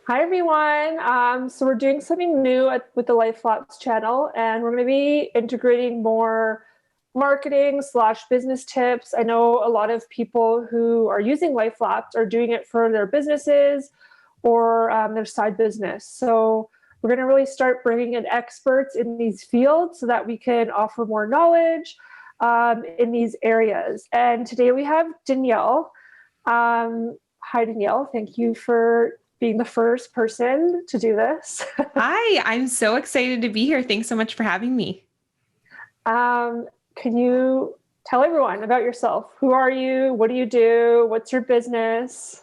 Hi everyone. So we're doing something new with the Lapse channel, and we're going to be integrating more marketing slash business tips. I know a lot of people who are using Lapse are doing it for their businesses or their side business. So we're going to really start bringing in experts in these fields so that we can offer more knowledge in these areas. And today we have Danielle. Hi Danielle. Thank you for being the first person to do this. Hi, I'm so excited to be here. Thanks so much for having me. Can you tell everyone about yourself? Who are you? What do you do? What's your business?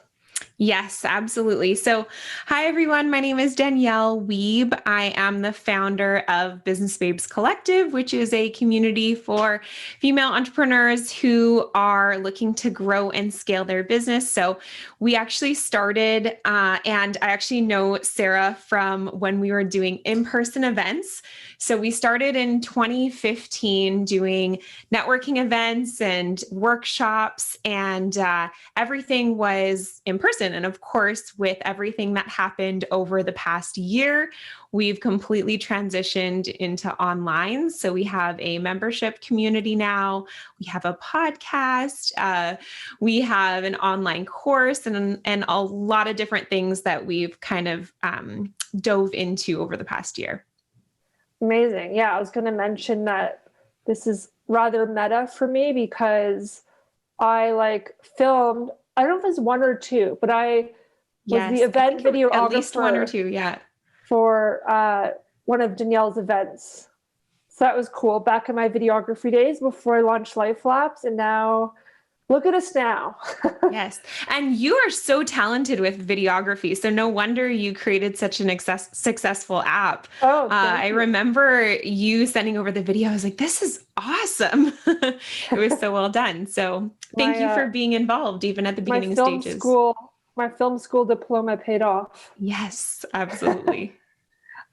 Yes, absolutely. So, hi everyone. My name is Danielle Wiebe. I am the founder of Business Babes Collective, which is a community for female entrepreneurs who are looking to grow and scale their business. So, we actually started, and I actually know Sarah from when we were doing in-person events. So, we started in 2015 doing networking events and workshops, and everything was in person. And of course, with everything that happened over the past year, we've completely transitioned into online. So we have a membership community now. We have a podcast. We have an online course and a lot of different things that we've kind of dove into over the past year. Amazing. Yeah, I was going to mention that this is rather meta for me because I filmed, I don't know if it's one or two, but I was the Yes, I event think at least one or videographer two. Yeah. for one of Danielle's events. So that was cool back in my videography days before I launched Lapse. And now look at us now. Yes. And you are so talented with videography. So no wonder you created such an successful app. Oh, thank I you. remember you sending over the video. I was like, this is awesome. It was so well done. So thank My you for being involved, even at the my beginning film stages. school, my film school diploma paid off. Yes, absolutely.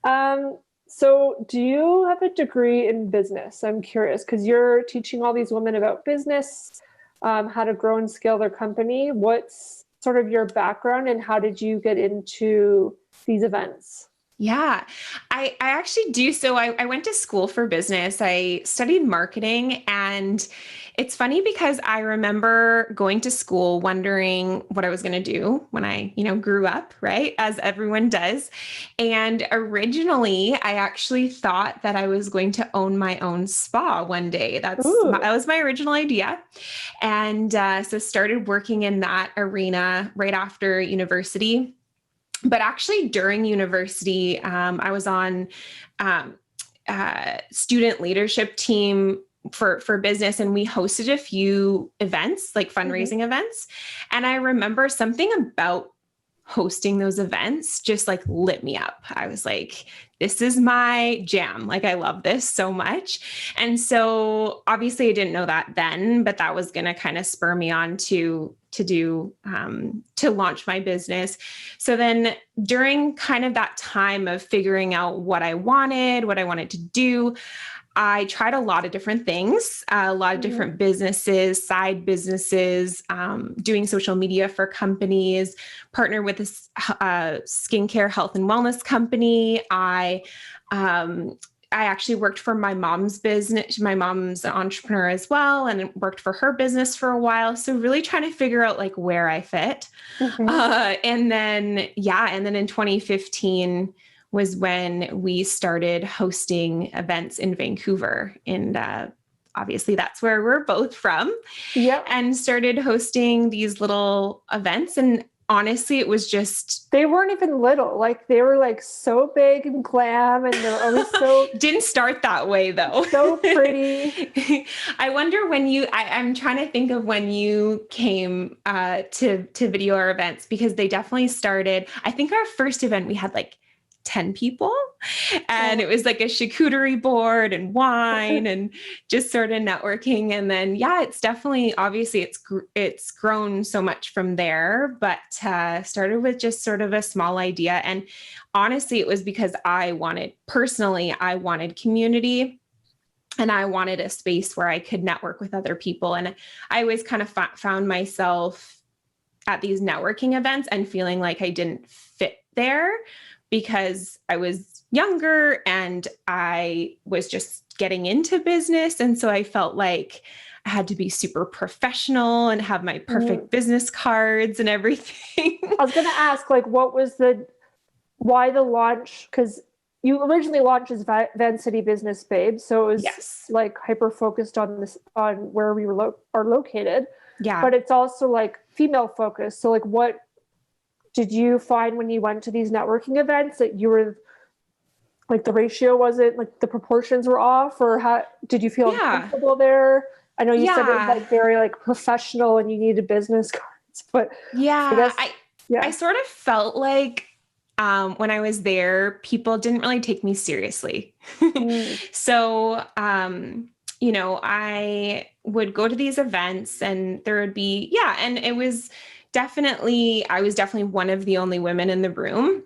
Um, so do you have a degree in business? I'm curious because you're teaching all these women about business, how to grow and scale their company. What's sort of your background and how did you get into these events? Yeah, I actually do. So I went to school for business. I studied marketing, and it's funny because I remember going to school wondering what I was going to do when I, grew up, right? As everyone does. And originally, I actually thought that I was going to own my own spa one day. Ooh, That was my original idea. And so started working in that arena right after university. But actually, during university, I was on student leadership team for business, and we hosted a few events, like mhm. fundraising events. And I remember something about hosting those events just like lit me up. I was like, this is my jam. Like, I love this so much. And so obviously I didn't know that then, but that was going to kind of spur me on to launch my business. So then during kind of that time of figuring out what I wanted to do, I tried a lot of different things, a lot of Mhm. different businesses, side businesses, doing social media for companies, partnered with a skincare health and wellness company. I actually worked for my mom's business. My mom's an entrepreneur as well, and worked for her business for a while. So really trying to figure out like where I fit. Mhm. And then in 2015 was when we started hosting events in Vancouver. And obviously that's where we're both from, Yep. and started hosting these little events. And honestly, it was just They weren't even little. Like they were like so big and glam and they were always didn't start that way though. so pretty. I wonder when I'm trying to think of when you came to video our events, because they definitely started. I think our first event we had like 10 people, and Oh, it was like a charcuterie board and wine and just sort of networking. And then yeah, it's definitely, obviously it's grown so much from there, but started with just sort of a small idea. And honestly, it was because I wanted community, and I wanted a space where I could network with other people. And I always kind of found myself at these networking events and feeling like I didn't fit there because I was younger and I was just getting into business. And so I felt like I had to be super professional and have my perfect business cards and everything. I was going to ask, like, why the launch? Because you originally launched as Van City Business Babe. So it was like hyper focused on where we are located. Yeah. But it's also like female focused. So like, what did you find when you went to these networking events that you were like, the ratio wasn't like the proportions were off, or how did you feel comfortable there? I know you said it was like very like professional and you needed business cards, but I sort of felt like when I was there, people didn't really take me seriously. So, you know, I would go to these events and there would be, and I was definitely one of the only women in the room.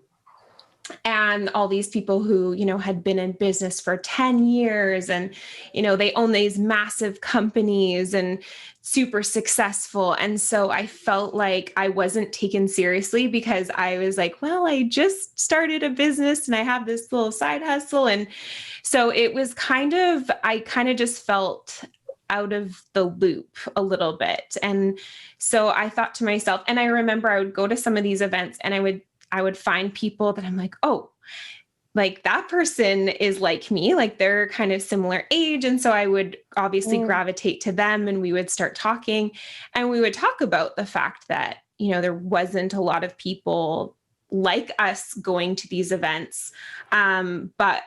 And all these people who, you know, had been in business for 10 years and, you know, they own these massive companies and super successful. And so I felt like I wasn't taken seriously because I was like, well, I just started a business and I have this little side hustle. And so it was I kind of just felt out of the loop a little bit. And so I thought to myself, and I remember I would go to some of these events and I would find people that I'm like, oh, like that person is like me, like they're kind of similar age. And so I would obviously gravitate to them and we would start talking and we would talk about the fact that, you know, there wasn't a lot of people like us going to these events. But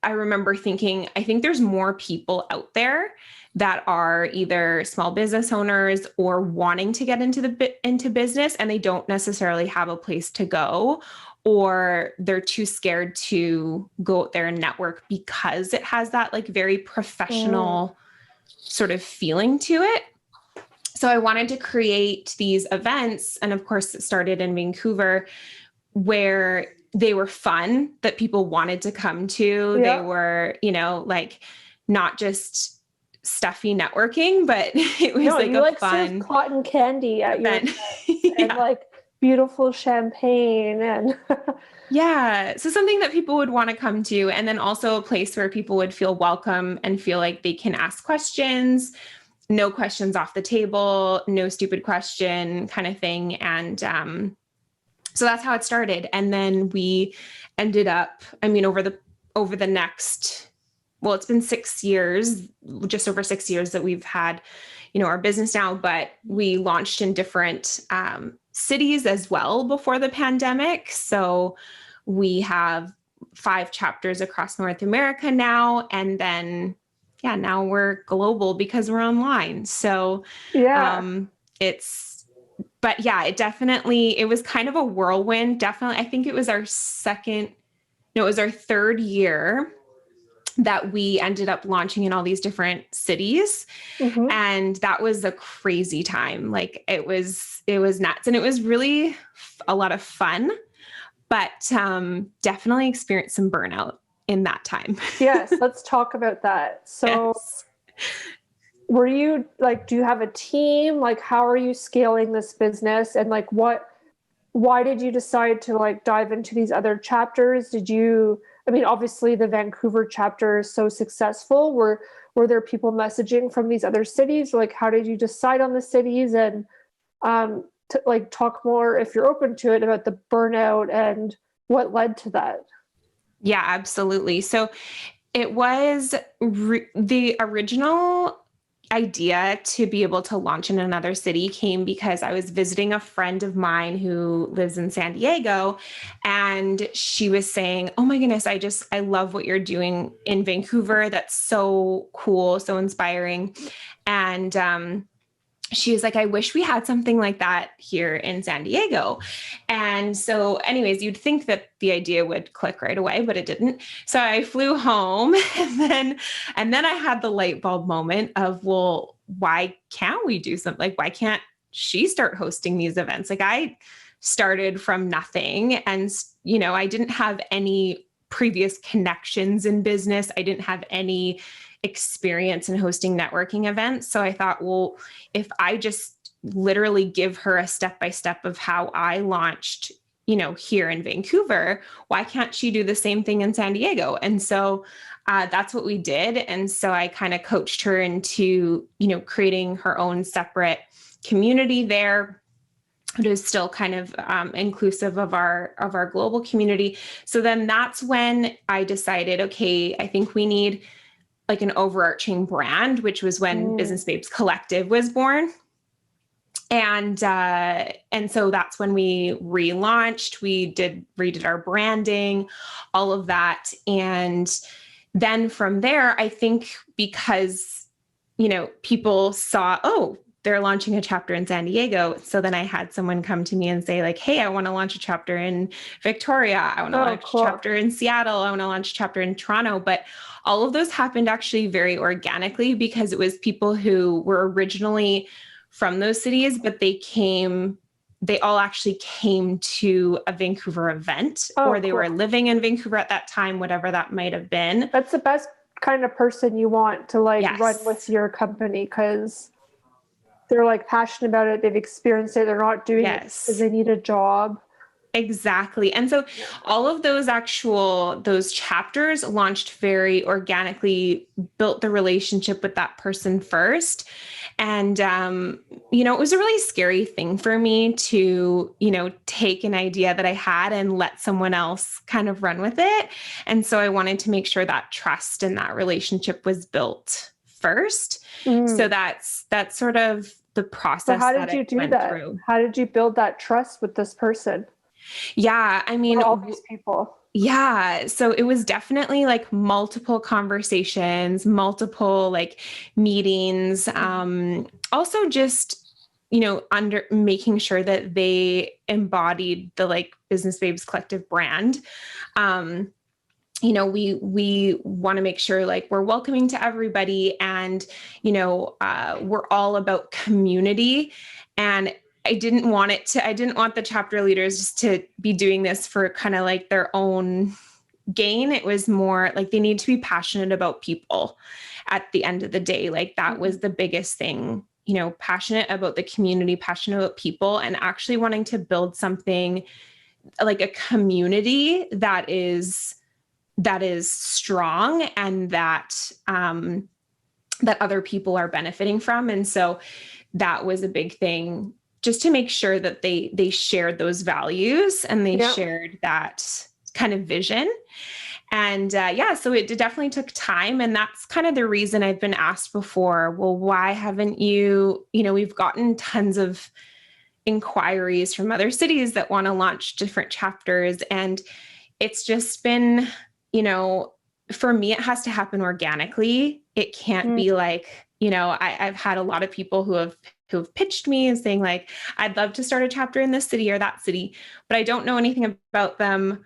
I remember thinking, I think there's more people out there that are either small business owners or wanting to get into business and they don't necessarily have a place to go, or they're too scared to go out there and network because it has that like very professional sort of feeling to it. So I wanted to create these events. And of course, it started in Vancouver where they were fun, that people wanted to come to. They were, you know, like not just stuffy networking, but it was like a fun cotton candy at event. And like beautiful champagne and so something that people would want to come to, and then also a place where people would feel welcome and feel like they can ask questions, no questions off the table, no stupid question kind of thing. And so that's how it started. And then we ended up, I mean, over the next, well, it's been 6 years, just over 6 years that we've had, you know, our business now, but we launched in different cities as well before the pandemic. So we have 5 chapters across North America now. And then, now we're global because we're online. So it was kind of a whirlwind. Definitely. I think it was our third year that we ended up launching in all these different cities. And that was a crazy time. Like it was nuts. And it was really a lot of fun, but definitely experienced some burnout in that time. Yes, let's talk about that. So were you like, do you have a team? Like, how are you scaling this business? And like, why did you decide to like dive into these other chapters? I mean, obviously the Vancouver chapter is so successful. Were there people messaging from these other cities? Like, how did you decide on the cities? And to like talk more, if you're open to it, about the burnout and what led to that. Yeah, absolutely. So it was the original idea to be able to launch in another city came because I was visiting a friend of mine who lives in San Diego, and she was saying, oh my goodness, I love what you're doing in Vancouver. That's so cool, so inspiring. And she was like, I wish we had something like that here in San Diego. And so anyways, you'd think that the idea would click right away, but it didn't. So I flew home and then I had the light bulb moment of, well, why can't we do something? Like, why can't she start hosting these events? Like I started from nothing and, you know, I didn't have any previous connections in business. I didn't have any experience in hosting networking events. So I thought, well, if I just literally give her a step-by-step of how I launched here in Vancouver, why can't she do the same thing in San Diego? And so that's what we did. And so I kind of coached her into, creating her own separate community there. It is still kind of inclusive of our global community. So then that's when I decided, okay, I think we need like an overarching brand, which was when Business Babes Collective was born. And so that's when we relaunched, we redid our branding, all of that. And then from there, I think because, people saw, oh, they're launching a chapter in San Diego. So then I had someone come to me and say like, hey, I want to launch a chapter in Victoria. I want to launch a chapter in Seattle. I want to launch a chapter in Toronto. But all of those happened actually very organically because it was people who were originally from those cities, but they all actually came to a Vancouver event or they were living in Vancouver at that time, whatever that might have been. That's the best kind of person you want to run with your company because they're like passionate about it. They've experienced it. They're not doing it because they need a job. Exactly. And so all of those chapters launched very organically, built the relationship with that person first. And, it was a really scary thing for me to, take an idea that I had and let someone else kind of run with it. And so I wanted to make sure that trust and that relationship was built first. So that's sort of the process. So how did you do that? How did you build that trust with this person? Yeah. I mean, all these people. Yeah. So it was definitely like multiple conversations, multiple like meetings. Also just, under making sure that they embodied the like Business Babes Collective brand. We want to make sure like we're welcoming to everybody and, we're all about community. And I didn't want the chapter leaders just to be doing this for kind of like their own gain. It was more like they need to be passionate about people at the end of the day. Like that was the biggest thing, passionate about the community, passionate about people, and actually wanting to build something like a community that is strong and that other people are benefiting from. And so that was a big thing, just to make sure that they shared those values and they shared that kind of vision. And so it definitely took time. And that's kind of the reason I've been asked before, well, why haven't you, we've gotten tons of inquiries from other cities that want to launch different chapters. And it's just been, for me, it has to happen organically. It can't be like, I've had a lot of people who have pitched me and saying like, I'd love to start a chapter in this city or that city, but I don't know anything about them.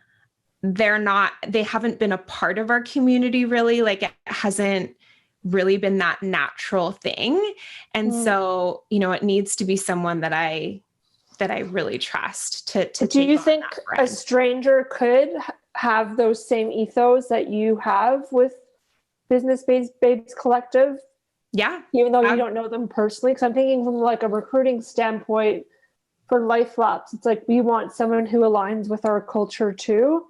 They haven't been a part of our community really. Like it hasn't really been that natural thing. And so, it needs to be someone that I really trust to do you think a stranger could have those same ethos that you have with Business Babes Collective? Yeah. Even though you don't know them personally, because I'm thinking from like a recruiting standpoint for Lapse, it's like we want someone who aligns with our culture too.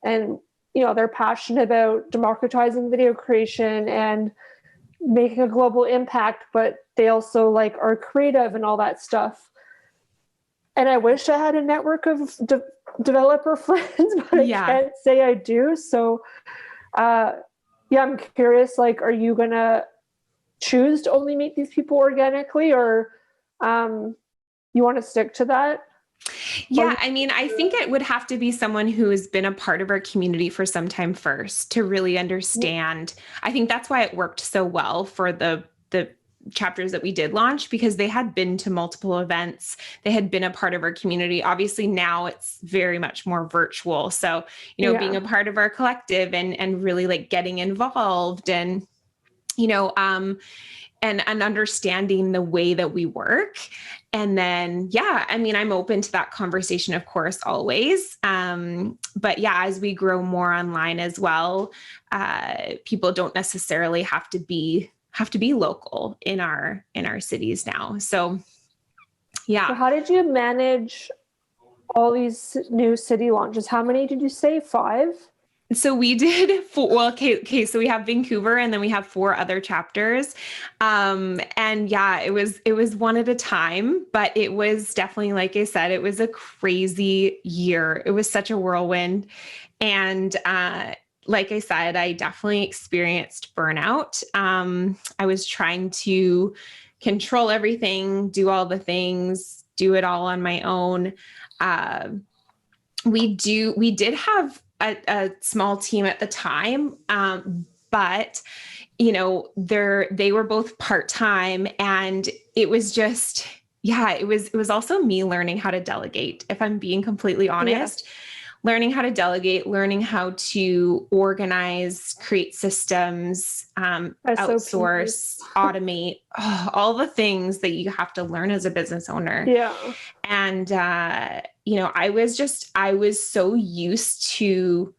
And, they're passionate about democratizing video creation and making a global impact, but they also like are creative and all that stuff. And I wish I had a network of developer friends, but I can't say I do. So, I'm curious, like, are you going to choose to only meet these people organically or you want to stick to that? Yeah. I mean, I think it would have to be someone who has been a part of our community for some time first to really understand. I think that's why it worked so well for the chapters that we did launch, because they had been to multiple events. They had been a part of our community. Obviously now it's very much more virtual. So, being a part of our collective and really like getting involved and, and understanding the way that we work. And then, I'm open to that conversation, of course, always. But as we grow more online as well, people don't necessarily have to be local in our cities now. So, So how did you manage all these new city launches. How many did you say? 5? So we did 4, well, okay, so we have Vancouver and then we have 4 other chapters. And yeah, it was one at a time, but it was definitely, like I said, it was a crazy year. It was such a whirlwind. And, like I said, I definitely experienced burnout. I was trying to control everything, do all the things, do it all on my own. We did have a small team at the time, but they were both part-time, and it was just, yeah, it was also me learning how to delegate, if I'm being completely honest. Yeah. Learning how to delegate, learning how to organize, create systems, outsource, automate, all the things that you have to learn as a business owner. Yeah. And, I was so used to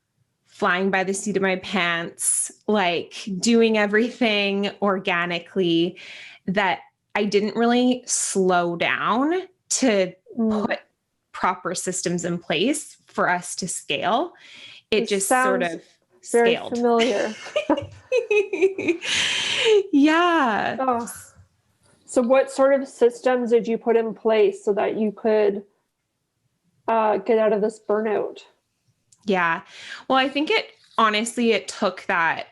flying by the seat of my pants, like doing everything organically, that I didn't really slow down to put proper systems in place for us to scale. It just sort of scaled. Very familiar. Yeah. Oh. So what sort of systems did you put in place so that you could get out of this burnout? Yeah. Well, I think it took that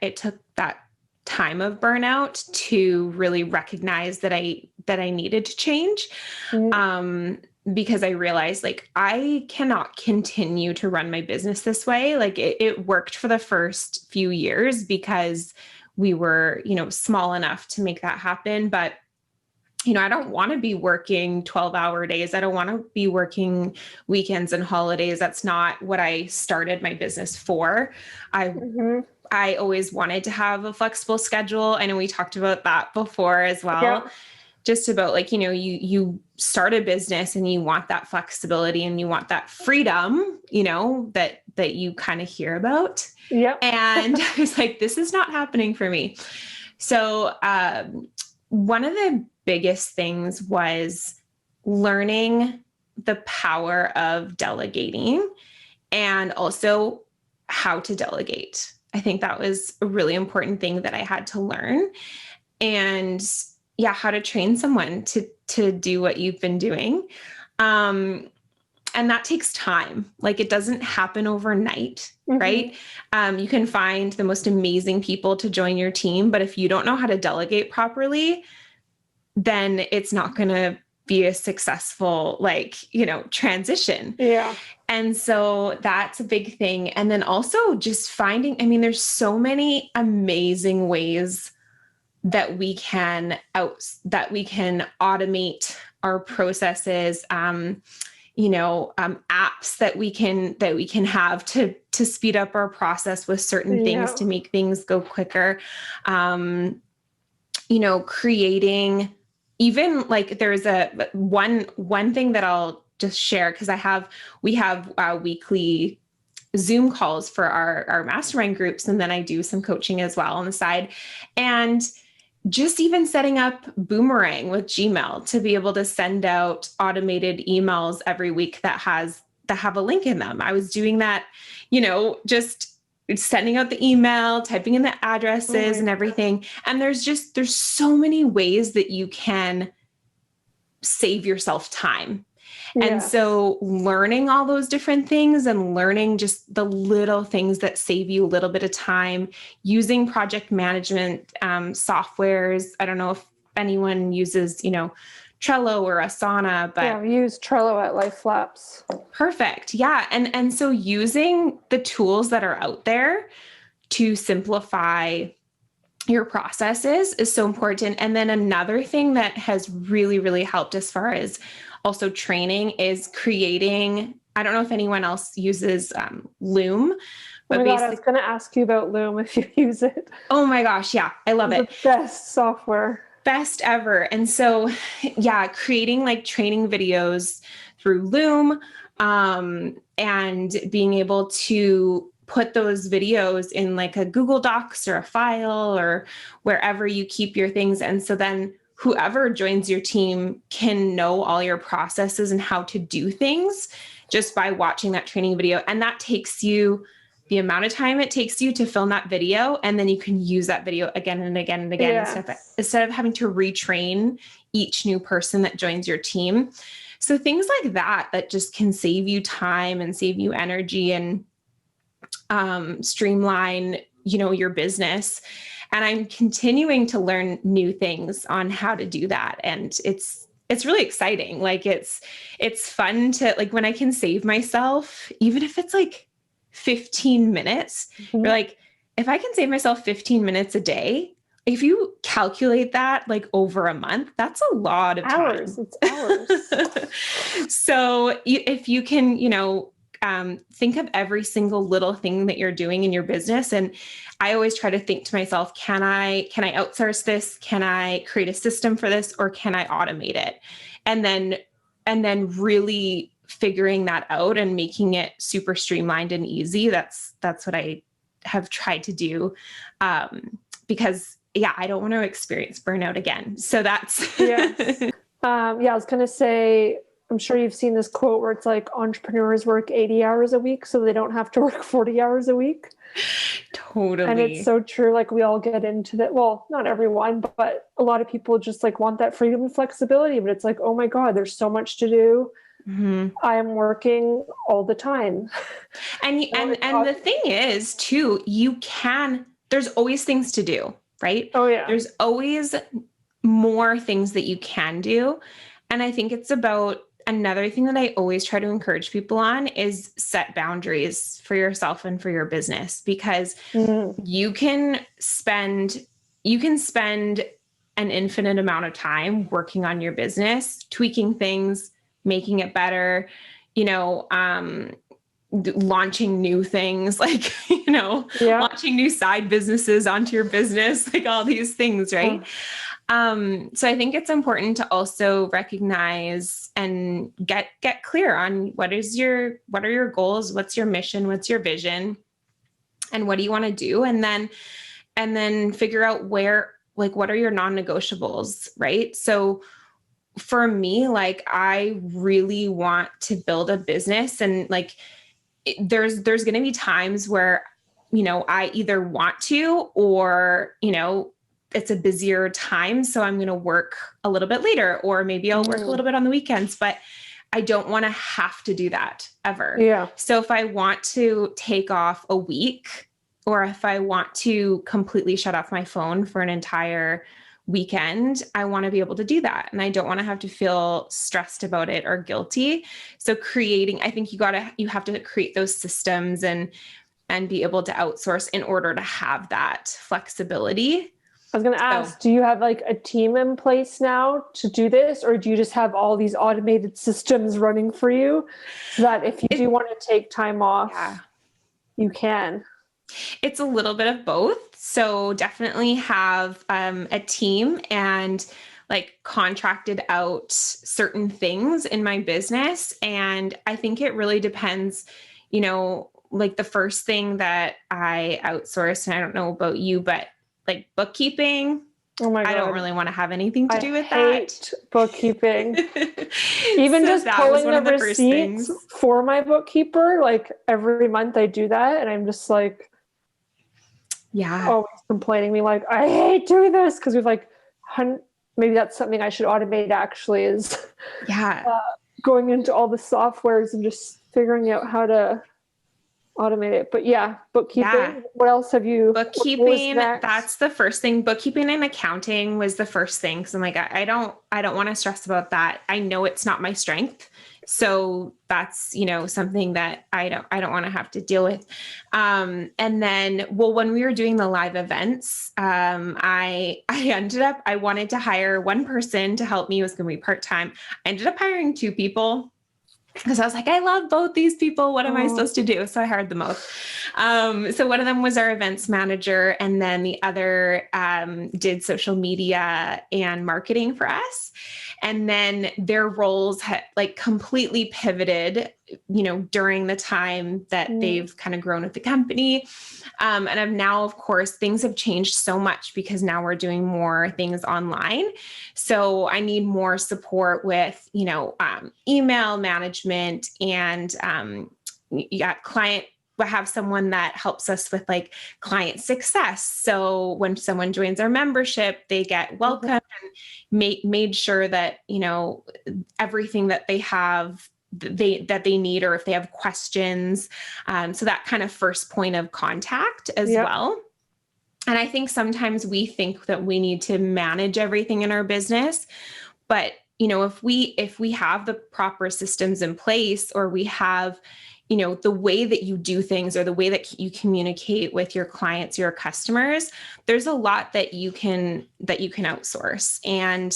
time of burnout to really recognize that I needed to change. Because I realized, like, I cannot continue to run my business this way. Like it worked for the first few years because we were, small enough to make that happen. But, I don't want to be working 12-hour days. I don't want to be working weekends and holidays. That's not what I started my business for. I always wanted to have a flexible schedule. I know we talked about that before as well. Yeah. Just about, like, you start a business and you want that flexibility and you want that freedom, that you kind of hear about. Yeah. And I was like, this is not happening for me. So, one of the biggest things was learning the power of delegating and also how to delegate. I think that was a really important thing that I had to learn. And yeah, how to train someone to do what you've been doing. And that takes time. Like, it doesn't happen overnight, right? You can find the most amazing people to join your team, but if you don't know how to delegate properly, then it's not going to be a successful, transition. Yeah. And so that's a big thing. And then also just finding, there's so many amazing ways that we can automate our processes, apps that we can have to speed up our process with certain things to make things go quicker. Creating, even, like, there's one thing that I'll just share, because we have weekly Zoom calls for our mastermind groups. And then I do some coaching as well on the side. And just even setting up Boomerang with Gmail to be able to send out automated emails every week that have a link in them. I was doing that, just sending out the email, typing in the addresses and everything. And there's so many ways that you can save yourself time. Yeah. And so learning all those different things and learning just the little things that save you a little bit of time, using project management softwares. I don't know if anyone uses, Trello or Asana, but yeah, we use Trello at Lapse. Perfect. Yeah. And so using the tools that are out there to simplify your processes is so important. And then another thing that has really, really helped as far as also training is creating, I don't know if anyone else uses Loom. But I was going to ask you about Loom if you use it. Oh my gosh. Yeah. I love it. The best software. Best ever. And so, yeah, creating like training videos through Loom, and being able to put those videos in like a Google Docs or a file or wherever you keep your things. And so then whoever joins your team can know all your processes and how to do things just by watching that training video. And that takes you the amount of time it takes you to film that video. And then you can use that video again and again and again, instead of having to retrain each new person that joins your team. So things like that just can save you time and save you energy and streamline, your business. And I'm continuing to learn new things on how to do that. And it's really exciting. Like it's fun to, like, when I can save myself, even if it's like 15 minutes, you're like, if I can save myself 15 minutes a day, if you calculate that like over a month, that's a lot of hours. time. It's hours. So if you can, think of every single little thing that you're doing in your business. And I always try to think to myself, can I outsource this? Can I create a system for this? Or can I automate it? And then really figuring that out and making it super streamlined and easy. That's what I have tried to do. Because I don't want to experience burnout again. So that's, yes. I was going to say, I'm sure you've seen this quote where it's like entrepreneurs work 80 hours a week so they don't have to work 40 hours a week. Totally. And it's so true. Like we all get into that. Well, not everyone, but a lot of people just like want that freedom and flexibility, but it's like, oh my God, there's so much to do. Mm-hmm. I'm working all the time. And the thing is too, there's always things to do, right? Oh yeah. There's always more things that you can do. And I think it's about, another thing that I always try to encourage people on is set boundaries for yourself and for your business, because you can spend an infinite amount of time working on your business, tweaking things, making it better, launching new things, like, launching new side businesses onto your business, like all these things, right? So I think it's important to also recognize and get clear on what are your goals, what's your mission, what's your vision, and what do you want to do? And then figure out what are your non-negotiables, right? So for me, like, I really want to build a business, and like, there's going to be times where, I either want to, or, it's a busier time, so I'm going to work a little bit later, or maybe I'll work a little bit on the weekends, but I don't want to have to do that ever. Yeah. So if I want to take off a week, or if I want to completely shut off my phone for an entire weekend, I want to be able to do that. And I don't want to have to feel stressed about it or guilty. So I think you have to create those systems and be able to outsource in order to have that flexibility. I was going to ask, do you have like a team in place now to do this, or do you just have all these automated systems running for you so that if you do want to take time off, you can? It's a little bit of both. So definitely have a team and like contracted out certain things in my business. And I think it really depends, like the first thing that I outsource, and I don't know about you, but like bookkeeping. Oh my God. I don't really want to have anything to do with that. I hate bookkeeping. Even just pulling the receipts for my bookkeeper, like every month I do that, and I'm just like, always complaining, me like, I hate doing this, because we've like, maybe that's something I should automate. Actually, is going into all the softwares and just figuring out how to automate it. But bookkeeping. Yeah. What else have you? Bookkeeping. That's the first thing. Bookkeeping and accounting was the first thing. Because I'm like, I don't want to stress about that. I know it's not my strength. So that's, something that I don't want to have to deal with. And then, when we were doing the live events, I wanted to hire one person to help me. It was going to be part-time. I ended up hiring two people, because I was like, I love both these people. What am I supposed to do? So I hired them both. So one of them was our events manager, and then the other did social media and marketing for us. And then their roles had like completely pivoted during the time that they've kind of grown with the company. And I've now, of course, things have changed so much because now we're doing more things online. So I need more support with, email management and, client. We have someone that helps us with like client success. So when someone joins our membership, they get welcome and made sure that, everything that they have that they need, or if they have questions. So that kind of first point of contact as well. And I think sometimes we think that we need to manage everything in our business, but if we have the proper systems in place, or we have, the way that you do things, or the way that you communicate with your clients, your customers, there's a lot that you can outsource. And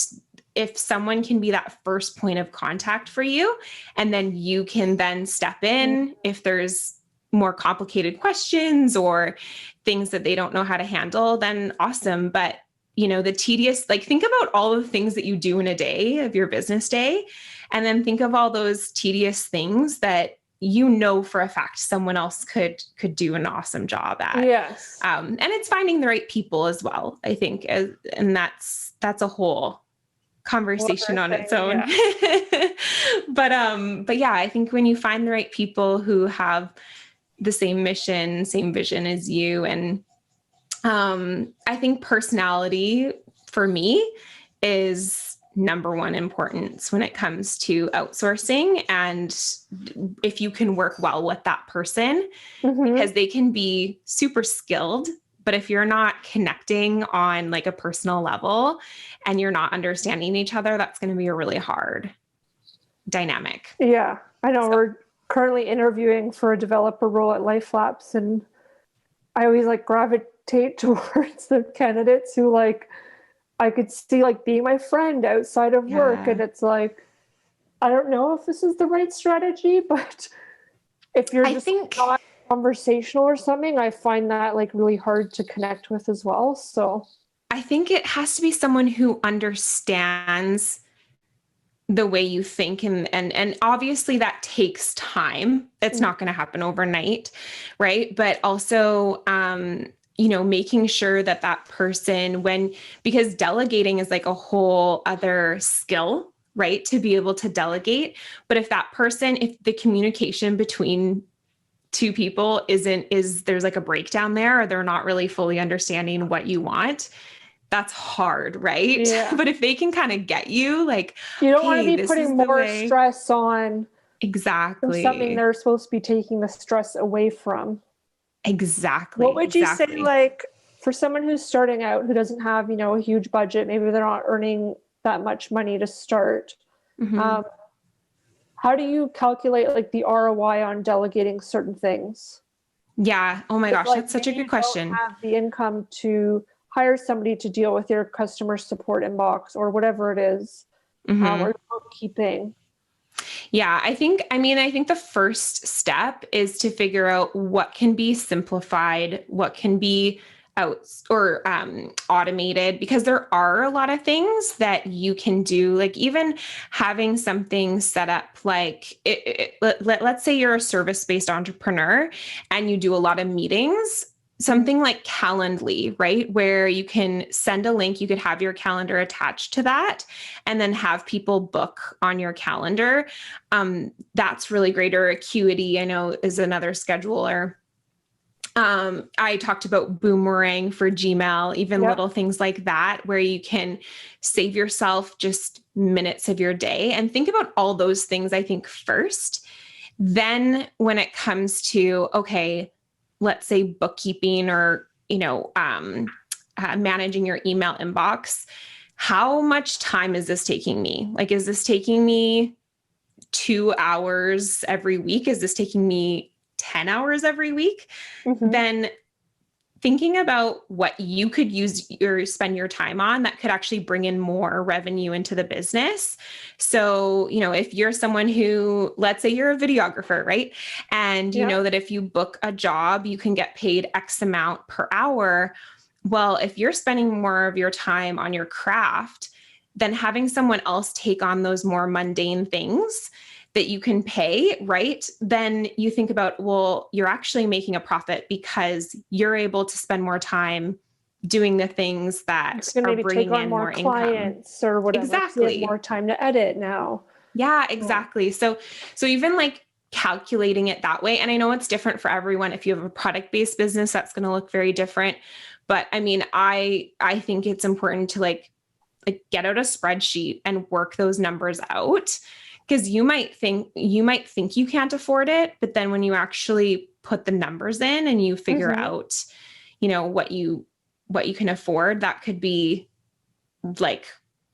if someone can be that first point of contact for you, and then you can then step in if there's more complicated questions or things that they don't know how to handle, then awesome. But the tedious, like, think about all the things that you do in a day of your business day, and then think of all those tedious things that for a fact someone else could do an awesome job at. Yes. And it's finding the right people as well, I think, and that's a whole conversation on its own. Yeah. But yeah, I think when you find the right people who have the same mission, same vision as you, and I think personality for me is number one importance when it comes to outsourcing. And if you can work well with that person, because they can be super skilled, but if you're not connecting on like a personal level and you're not understanding each other, that's going to be a really hard dynamic. Yeah, I know. We're currently interviewing for a developer role at Lapse, and I always gravitate towards the candidates who I could see being my friend outside of work. And it's I don't know if this is the right strategy, but if you're not conversational or something, I find that really hard to connect with as well. So I think it has to be someone who understands the way you think, and obviously that takes time. It's not going to happen overnight, right? But also making sure that person, because delegating is a whole other skill, right? To be able to delegate. But if the communication between two people there's a breakdown there, or they're not really fully understanding what you want, that's hard, right? Yeah. But if they can kind of get you, you don't want to be putting more stress on something they're supposed to be taking the stress away from. Exactly. What would you say, for someone who's starting out, who doesn't have, a huge budget, maybe they're not earning that much money to start. How do you calculate the ROI on delegating certain things? Yeah. Oh my gosh, that's such a good question. You don't have the income to hire somebody to deal with your customer support inbox or whatever it is, or bookkeeping. Yeah, I think the first step is to figure out what can be simplified, what can be automated, because there are a lot of things that you can do. Even having something set up, let's say you're a service-based entrepreneur and you do a lot of meetings, something like Calendly, right? Where you can send a link, you could have your calendar attached to that and then have people book on your calendar. That's really great. Or Acuity, I know, is another scheduler. I talked about Boomerang for Gmail, even little things like that, where you can save yourself just minutes of your day, and think about all those things, I think, first. Then when it comes to, okay, let's say bookkeeping or, managing your email inbox, how much time is this taking me? Is this taking me 2 hours every week? Is this taking me 10 hours every week? Then thinking about what you could use or spend your time on that could actually bring in more revenue into the business. So, if you're someone who, let's say you're a videographer, right? And you know that if you book a job, you can get paid X amount per hour. Well, if you're spending more of your time on your craft, then having someone else take on those more mundane things that you can pay, right? Then you think about, well, you're actually making a profit because you're able to spend more time doing the things that You can are maybe take bringing on in more more income. clients or whatever. So you have Exactly. more time to edit now. Yeah, exactly. So even like calculating it that way, and I know it's different for everyone. If you have a product-based business, that's going to look very different. But I mean, I think it's important to like get out a spreadsheet and work those numbers out, because you might think you can't afford it, but then when you actually put the numbers in and you figure out, what you can afford, that could be like,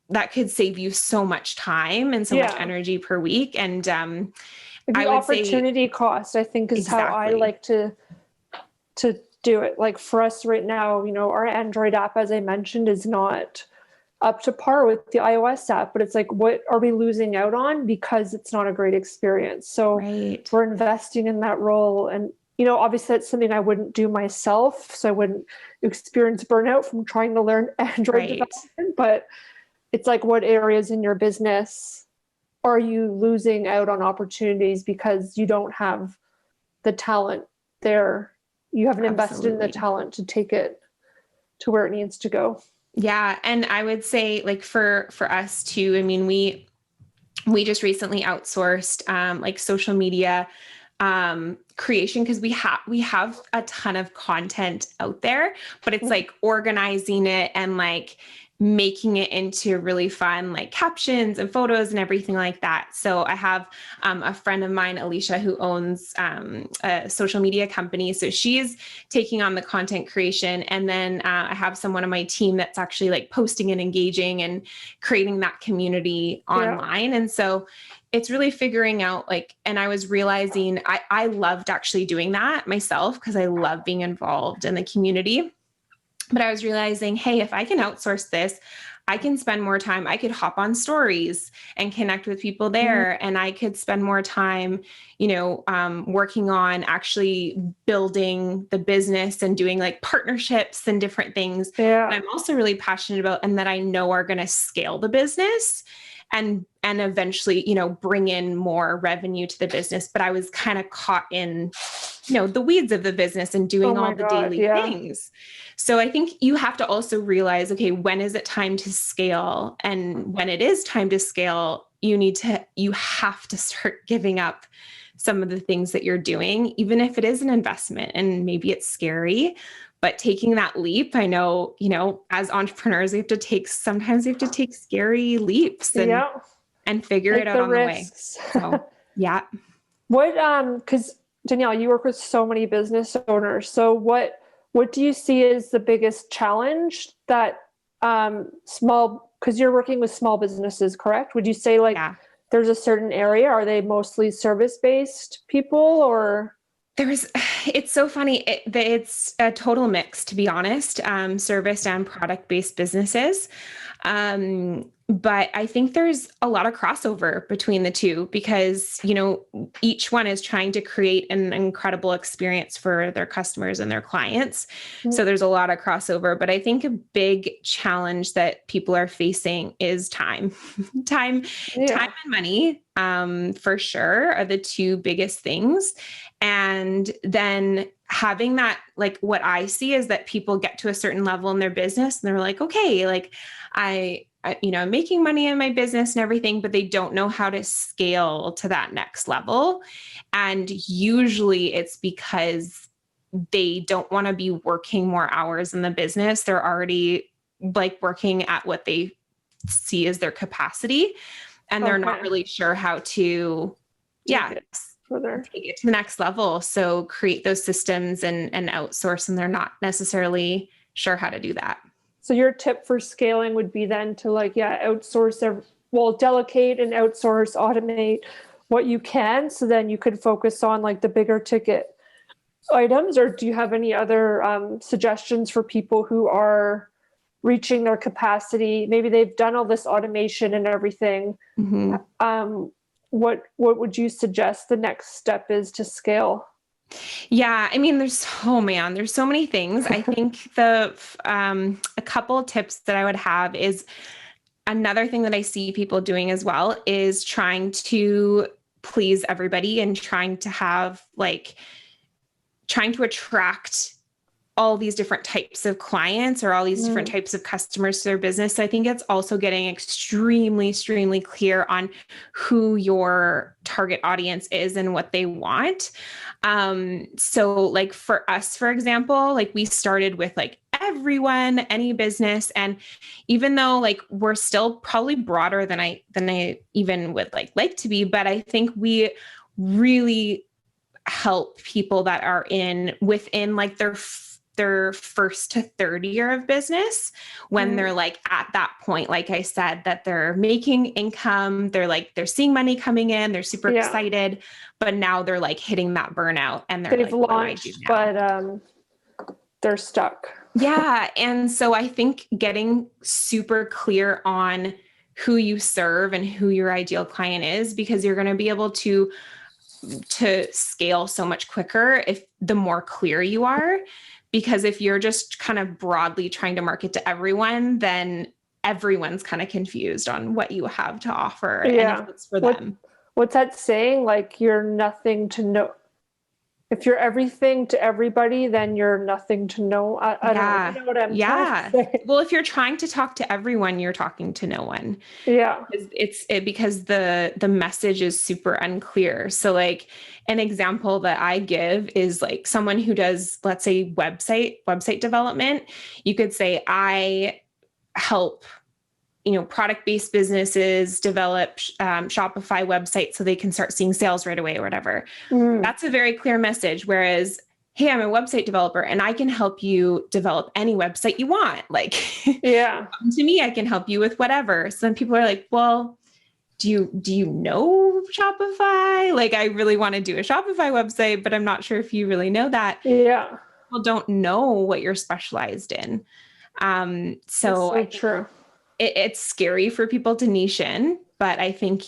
that could save you so much time and so much energy per week. And the I would say opportunity cost, I think, is how I exactly. like to do it. Like for us right now, our Android app, as I mentioned, is not up to par with the iOS app, but it's like, what are we losing out on because it's not a great experience? So we're investing in that role. And, obviously that's something I wouldn't do myself. So I wouldn't experience burnout from trying to learn Android development, but it's like, what areas in your business are you losing out on opportunities because you don't have the talent there? You haven't invested in the talent to take it to where it needs to go. Yeah. And I would say like for us too, I mean, we just recently outsourced like social media creation, because we have a ton of content out there, but it's like organizing it and like making it into really fun, like captions and photos and everything like that. So I have a friend of mine, Alicia, who owns a social media company. So she's taking on the content creation. And then I have someone on my team that's actually like posting and engaging and creating that community online. And so it's really figuring out like, and I was realizing I loved actually doing that myself because I love being involved in the community. But I was realizing, hey, if I can outsource this, I can spend more time. I could hop on stories and connect with people there. And I could spend more time, working on actually building the business and doing like partnerships and different things that I'm also really passionate about and that I know are going to scale the business and eventually, bring in more revenue to the business. But I was kind of caught in, the weeds of the business and doing all the daily things. So I think you have to also realize, okay, when is it time to scale? And when it is time to scale, you have to start giving up some of the things that you're doing, even if it is an investment and maybe it's scary, but taking that leap. I know, as entrepreneurs, sometimes we have to take scary leaps and figure it out on the way. So, yeah. Because Danielle, you work with so many business owners. So what do you see as the biggest challenge that because you're working with small businesses, correct? Would you say there's a certain area? Are they mostly service-based people or? It's so funny. It's a total mix, to be honest, service and product-based businesses. But I think there's a lot of crossover between the two because, each one is trying to create an incredible experience for their customers and their clients. So there's a lot of crossover, but I think a big challenge that people are facing is time. Time and money, for sure, are the two biggest things. And then having that, like what I see is that people get to a certain level in their business and they're like, okay, like I'm making money in my business and everything, but they don't know how to scale to that next level. And usually it's because they don't want to be working more hours in the business. They're already like working at what they see as their capacity. And they're not really sure how to, take it to the next level. So create those systems and outsource, and they're not necessarily sure how to do that. So your tip for scaling would be then to outsource, delegate and outsource, automate what you can. So then you could focus on like the bigger ticket items. Or do you have any other suggestions for people who are reaching their capacity? Maybe they've done all this automation and everything. What would you suggest the next step is to scale? Yeah, I mean, there's so many things. I think a couple of tips that I would have is another thing that I see people doing as well is trying to please everybody and trying to attract all these different types of clients or all these different types of customers to their business. So I think it's also getting extremely, extremely clear on who your target audience is and what they want. So like for us, for example, like we started with like everyone, any business. And even though like we're still probably broader than I even would like to be, but I think we really help people that are within like their first to third year of business when they're like at that point, like I said, that they're making income, they're seeing money coming in, they're super excited, but now they're like hitting that burnout and they've like, launched, but they're stuck. Yeah. And so I think getting super clear on who you serve and who your ideal client is, because you're going to be able to scale so much quicker if the more clear you are. Because if you're just kind of broadly trying to market to everyone, then everyone's kind of confused on what you have to offer and if it's for them. What's that saying? Like, you're nothing to know. If you're everything to everybody, then you're nothing to know. I don't know. You know what I'm trying to say? Well, if you're trying to talk to everyone, you're talking to no one. Yeah. Because the message is super unclear. So like an example that I give is like someone who does, let's say, website development. You could say, I help product-based businesses develop Shopify websites so they can start seeing sales right away or whatever. That's a very clear message. Whereas, hey, I'm a website developer and I can help you develop any website you want. Like, to me, I can help you with whatever. So then people are like, well, do you know Shopify? Like, I really want to do a Shopify website, but I'm not sure if you really know that. Yeah. People don't know what you're specialized in. So true. It's scary for people to niche in, but I think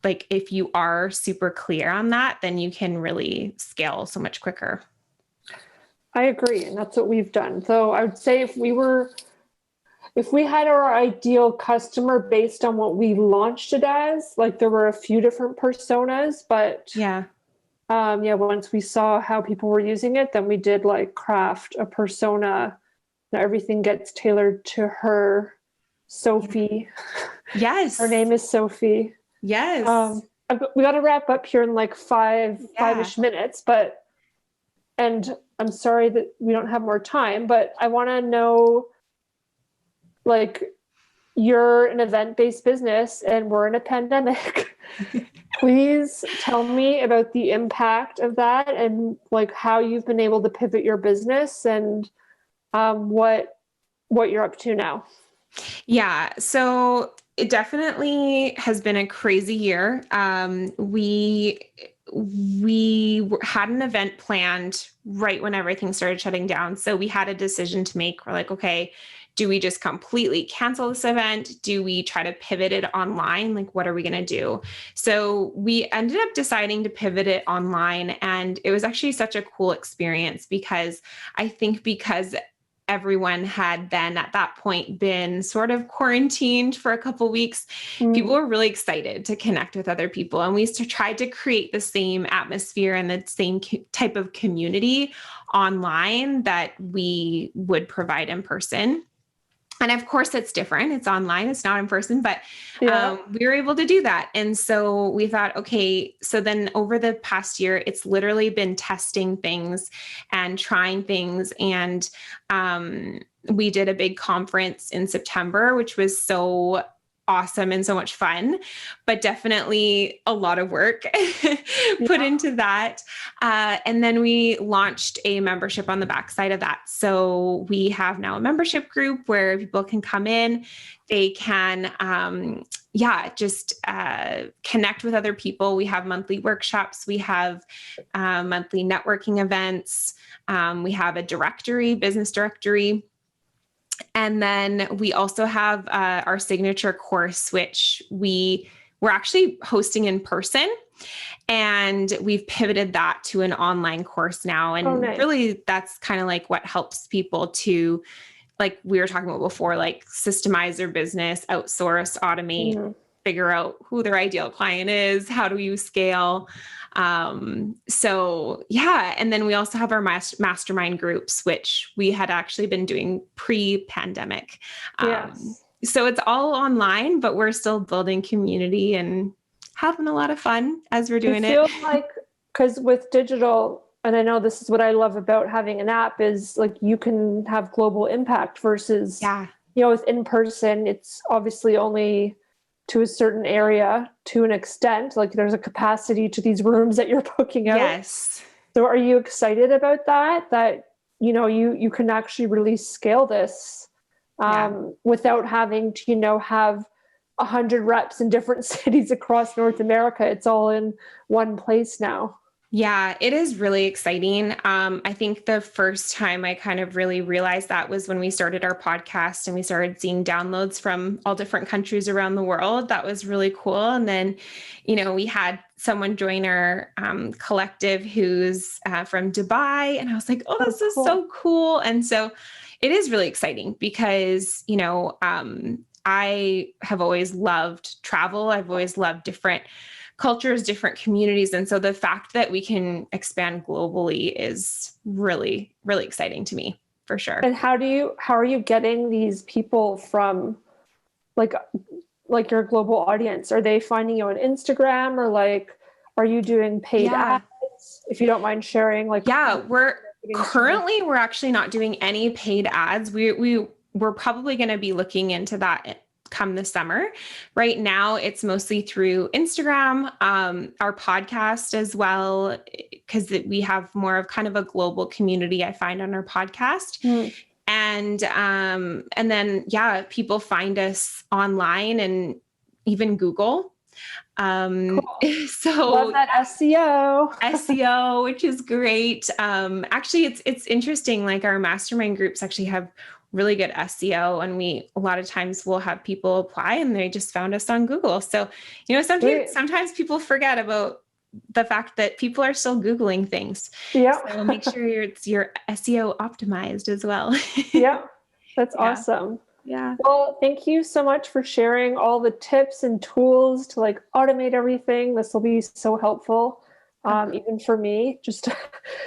like if you are super clear on that, then you can really scale so much quicker. I agree. And that's what we've done. So I would say if we had our ideal customer based on what we launched it as, like there were a few different personas, but once we saw how people were using it, then we did like craft a persona. Now everything gets tailored to her. Sophie. Yes. Her name is Sophie. Yes. We got to wrap up here in like five-ish minutes, and I'm sorry that we don't have more time, but I want to know, like, you're an event-based business and we're in a pandemic. Please tell me about the impact of that and like how you've been able to pivot your business and what you're up to now. Yeah. So it definitely has been a crazy year. We had an event planned right when everything started shutting down. So we had a decision to make. We're like, okay, do we just completely cancel this event? Do we try to pivot it online? Like, what are we going to do? So we ended up deciding to pivot it online. And it was actually such a cool experience because everyone had then at that point been sort of quarantined for a couple of weeks. People were really excited to connect with other people. And we tried to create the same atmosphere and the same type of community online that we would provide in person. And of course it's different. It's online, it's not in person, but we were able to do that. And so we thought, okay, so then over the past year, it's literally been testing things and trying things. And we did a big conference in September, which was so awesome and so much fun, but definitely a lot of work put into that. And then we launched a membership on the backside of that. So we have now a membership group where people can come in, they can, just connect with other people. We have monthly workshops. We have monthly networking events. We have a business directory. And then we also have our signature course, which we're actually hosting in person, and we've pivoted that to an online course now. And really that's kind of like what helps people to, like we were talking about before, like systemize their business, outsource, automate, figure out who their ideal client is. How do you scale? So yeah. And then we also have our mastermind groups, which we had actually been doing pre-pandemic. Yes. So it's all online, but we're still building community and having a lot of fun as we're doing I feel it. like, because with digital, and I know this is what I love about having an app, is like you can have global impact versus, Yeah. with in person, it's obviously only to a certain area to an extent. Like there's a capacity to these rooms that you're booking out. Yes. So are you excited about that? That, you can actually really scale this without having to, have 100 reps in different cities across North America. It's all in one place now. Yeah, it is really exciting. I think the first time I kind of really realized that was when we started our podcast and we started seeing downloads from all different countries around the world. That was really cool. And then, we had someone join our collective who's from Dubai. And I was like, oh, this is so cool. And so it is really exciting because, I have always loved travel. I've always loved different cultures, different communities. And so the fact that we can expand globally is really, really exciting to me, for sure. And how are you getting these people from like your global audience? Are they finding you on Instagram, or like, are you doing paid ads? If you don't mind sharing, we're actually not doing any paid ads. We're probably going to be looking into that come the summer. Right now, it's mostly through Instagram, our podcast as well, because we have more of kind of a global community, I find, on our podcast. And then, people find us online and even Google. Cool. So love that SEO, which is great. Actually, it's interesting. Like our mastermind groups actually have really good SEO, and a lot of times we'll have people apply and they just found us on Google. So, sometimes people forget about the fact that people are still Googling things. Yeah. So make sure your SEO optimized as well. Yeah. That's awesome. Yeah. Well, thank you so much for sharing all the tips and tools to automate everything. This will be so helpful. Even for me, just to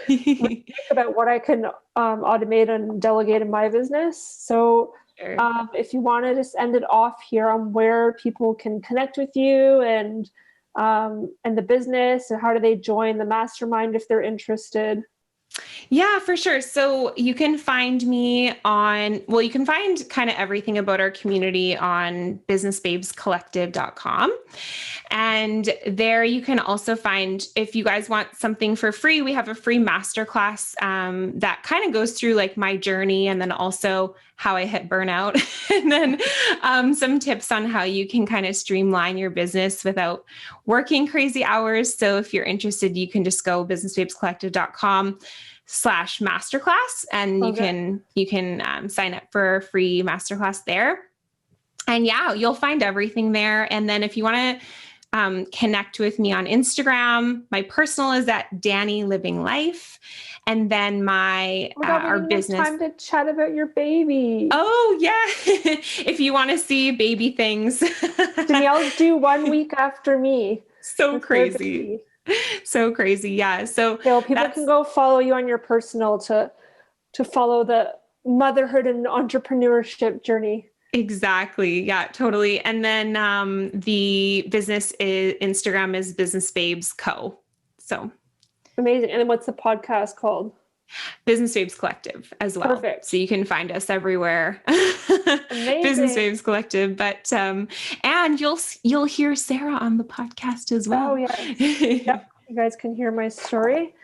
think about what I can automate and delegate in my business. So Sure. If you want to just end it off here on where people can connect with you and the business, and how do they join the mastermind if they're interested? Yeah, for sure. So you can find me you can find kind of everything about our community on businessbabescollective.com. And there you can also find, if you guys want something for free, we have a free masterclass that kind of goes through my journey, and then also how I hit burnout, and then some tips on how you can kind of streamline your business without working crazy hours. So if you're interested, you can just go businessbabescollective.com/masterclass, and you can sign up for a free masterclass there. And you'll find everything there. And then if you want to connect with me on Instagram, my personal is at Danny Living Life. And then our business. Time to chat about your baby. Oh yeah. If you want to see baby things. Danielle's due 1 week after me. So crazy. So crazy. Yeah. So people can go follow you on your personal to follow the motherhood and entrepreneurship journey. Exactly. Yeah, totally. And then the Instagram is Business Babes Co. So amazing. And then what's the podcast called? Business Babes Collective as well. Perfect. So you can find us everywhere. Amazing. Business Babes Collective. But and you'll hear Sarah on the podcast as well. Oh yeah. Yep. You guys can hear my story.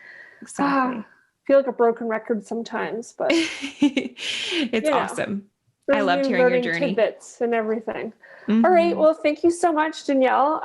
Exactly. I feel like a broken record sometimes, but it's awesome. I loved hearing your journey. Tidbits and everything. Mm-hmm. All right. Well, thank you so much, Danielle.